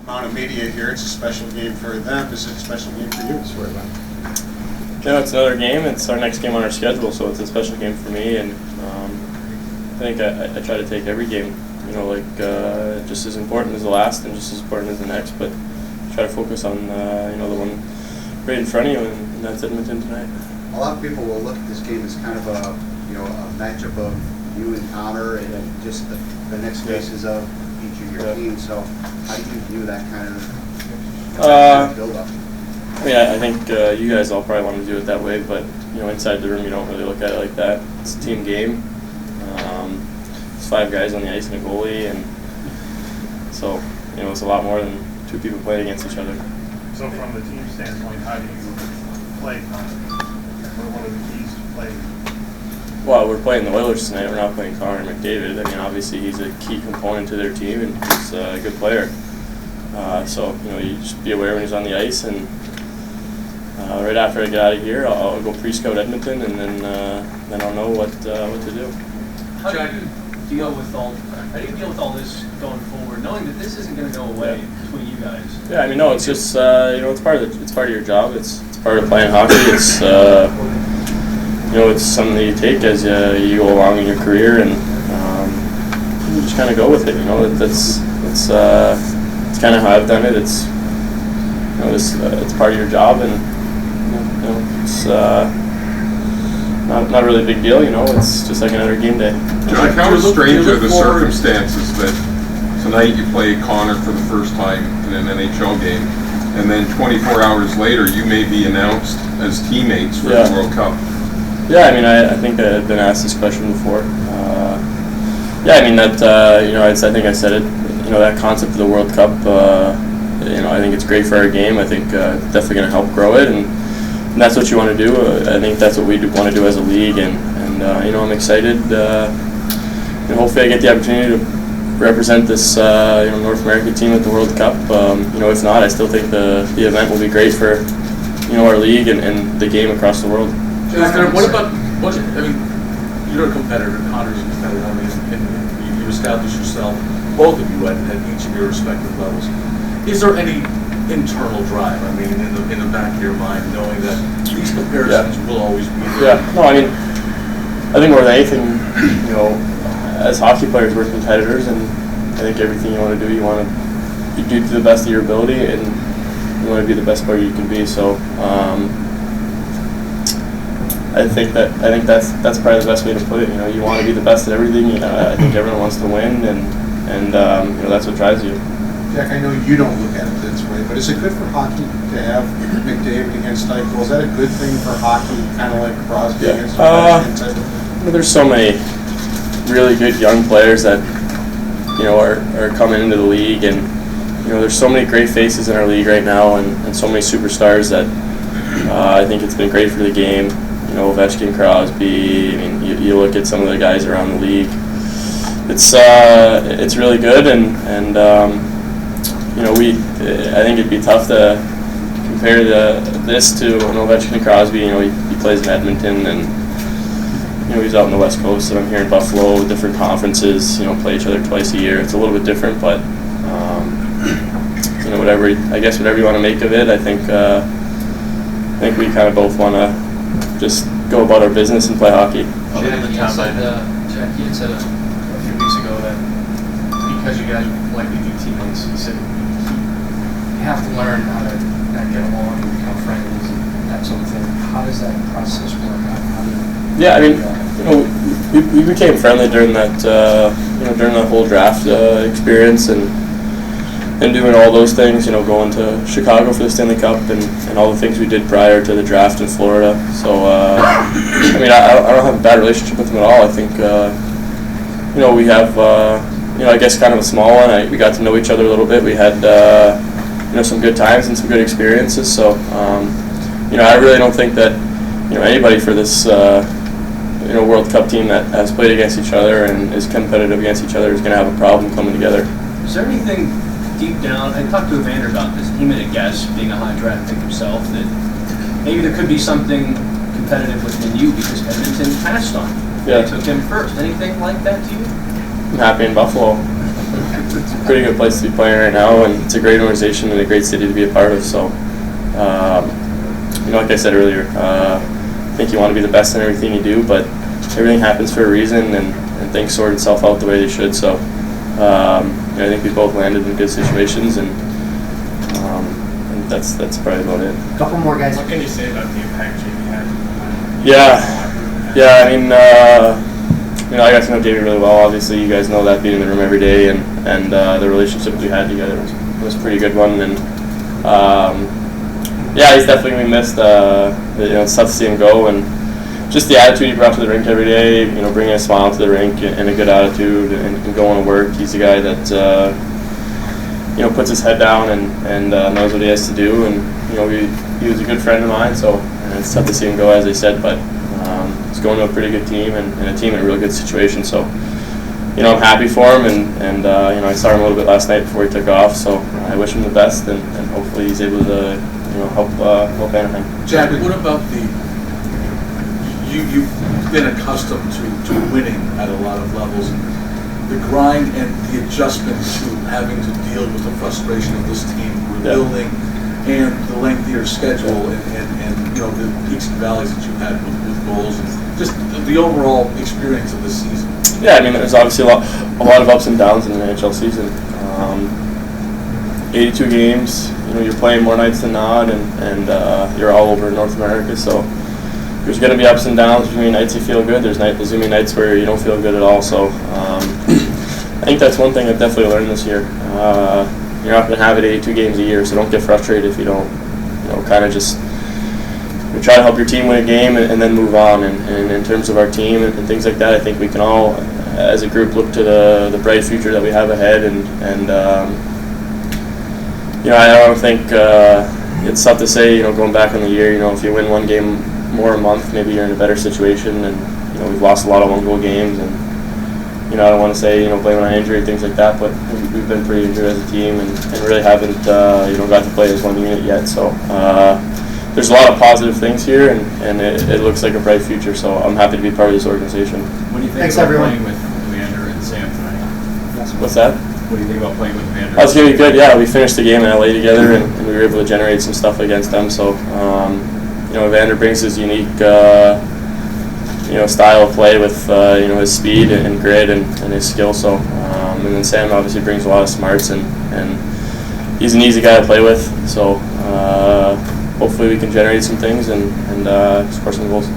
amount of media here. It's a special game for them. Is it a special game for you? Yeah, it's another game. It's our next game on our schedule, so it's a special game for me. And I think I try to take every game, just as important as the last and just as important as the next. But try to focus on the one right in front of you, and that's Edmonton tonight. A lot of people will look at this game as kind of a matchup of you and Connor and just the next phases of each of your teams. So how do you view that kind of build-up? I think you guys all probably want to do it that way, but inside the room you don't really look at it like that. It's a team game. It's 5 guys on the ice and a goalie, and so it's a lot more than 2 people playing against each other. So from the team standpoint, how do you play Connor? What are the keys to play? Well, we're playing the Oilers tonight. We're not playing Connor McDavid. Obviously he's a key component to their team, and he's a good player. So you just be aware when he's on the ice, and right after I get out of here, I'll go pre-scout Edmonton, and then I'll know what to do. How do you deal with all this going forward, knowing that this isn't going to go away between you guys? Yeah, no, it's just it's part of your job. It's part of playing hockey. It's it's something that you take as you go along in your career, and you just kind of go with it. It's kind of how I've done it. It's it's part of your job, and it's not really a big deal. It's just like another game day. Jack, how strange are the circumstances that tonight you play Connor for the first time in an NHL game, and then 24 hours later you may be announced as teammates for the World Cup? Yeah, I think I've been asked this question before. I think I said it. That concept of the World Cup. I think it's great for our game. I think it's definitely going to help grow it, and that's what you want to do. I think that's what we want to do as a league, and I'm excited. Hopefully, I get the opportunity to represent this North American team at the World Cup. If not, I still think the event will be great for our league and the game across the world. You're a competitor. Connor's a competitor. And you established yourself, both of you, at each of your respective levels. Is there any internal drive? In the back of your mind, knowing that these comparisons will always be there. Yeah. No, I think more than anything, as hockey players, we're competitors, and I think everything you want to do, you do to the best of your ability, and you want to be the best player you can be. So, I think that's probably the best way to put it. You want to be the best at everything. I think everyone wants to win, and that's what drives you. Jack, I know you don't look at it this way, but is it good for hockey to have McDavid against Eichel? Is that a good thing for hockey, kind of like Crosby against Ovechkin? There's so many really good young players that are coming into the league, and there's so many great faces in our league right now, and so many superstars that I think it's been great for the game. Ovechkin, Crosby. You look at some of the guys around the league. It's really good, and I think it'd be tough to compare this to Ovechkin and Crosby. He plays in Edmonton, and he's out on the West Coast, and I'm here in Buffalo. Different conferences, play each other twice a year. It's a little bit different, but whatever you want to make of it. I think we kind of both want to just go about our business and play hockey. Jack, you had said a few weeks ago that because you guys would likely be teammates, you said you have to learn how to get along and become friends and that sort of thing. How does that process work out? We became friendly during that during the whole draft experience, and doing all those things, going to Chicago for the Stanley Cup and all the things we did prior to the draft in Florida. So, I don't have a bad relationship with them at all. I think, we have, I guess kind of a small one. We got to know each other a little bit. We had, some good times and some good experiences. So, I really don't think that, anybody for this, World Cup team that has played against each other and is competitive against each other is going to have a problem coming together. Is there anything deep down, I talked to Evander about this, he made a guess, being a high draft pick himself, that maybe there could be something competitive within you because Edmonton passed on you. Yeah. They took him first. Anything like that to you? I'm happy in Buffalo. pretty good place to be playing right now, and it's a great organization and a great city to be a part of. So, like I said earlier, I think you want to be the best in everything you do, but everything happens for a reason, and things sort itself out the way they should. So, I think we both landed in good situations, and that's probably about it. Couple more guys. What can you say about the impact Jamie had? Yeah. I mean, I got to know Jamie really well. Obviously, you guys know that, being in the room every day, and the relationship we had together was a pretty good one. And he's definitely gonna be missed. It's tough to see him go, and just the attitude he brought to the rink every day. Bringing a smile to the rink and a good attitude, and going to work. He's a guy that puts his head down and knows what he has to do. And he was a good friend of mine. So it's tough to see him go, as I said, but he's going to a pretty good team and a team in a really good situation. So I'm happy for him, and I saw him a little bit last night before he took off. So I wish him the best, and hopefully he's able to help Anaheim. Jack, what about you've been accustomed to winning at a lot of levels. The grind and the adjustment to having to deal with the frustration of this team rebuilding and the lengthier schedule and the peaks and valleys that you've had with goals and just the overall experience of this season. Yeah, I mean, there's obviously a lot of ups and downs in the NHL season. 82 games, you're playing more nights than not, and you're all over North America, so there's going to be ups and downs. There's going to be nights you feel good. There's going to be nights where you don't feel good at all. So I think that's one thing I've definitely learned this year. You're not going to have it 82 games a year, so don't get frustrated if you don't. Kind of just try to help your team win a game and then move on. And in terms of our team and things like that, I think we can all, as a group, look to the bright future that we have ahead. And I don't think it's tough to say. Going back in the year, if you win one game more a month, maybe you're in a better situation. And we've lost a lot of one-goal games, and I don't want to say blame on injury, things like that, but we've been pretty injured as a team, and really haven't got to play as one unit yet. So there's a lot of positive things here, and it looks like a bright future. So I'm happy to be part of this organization. What do you think Thanks, about everyone. playing with Evander and Sam tonight? What's that? What do you think about playing with Evander? That's going to be good. Yeah, we finished the game in LA together, and we were able to generate some stuff against them. So Evander brings his unique style of play with his speed and grit and his skill. So and then Sam obviously brings a lot of smarts, and he's an easy guy to play with. So hopefully we can generate some things and score some goals.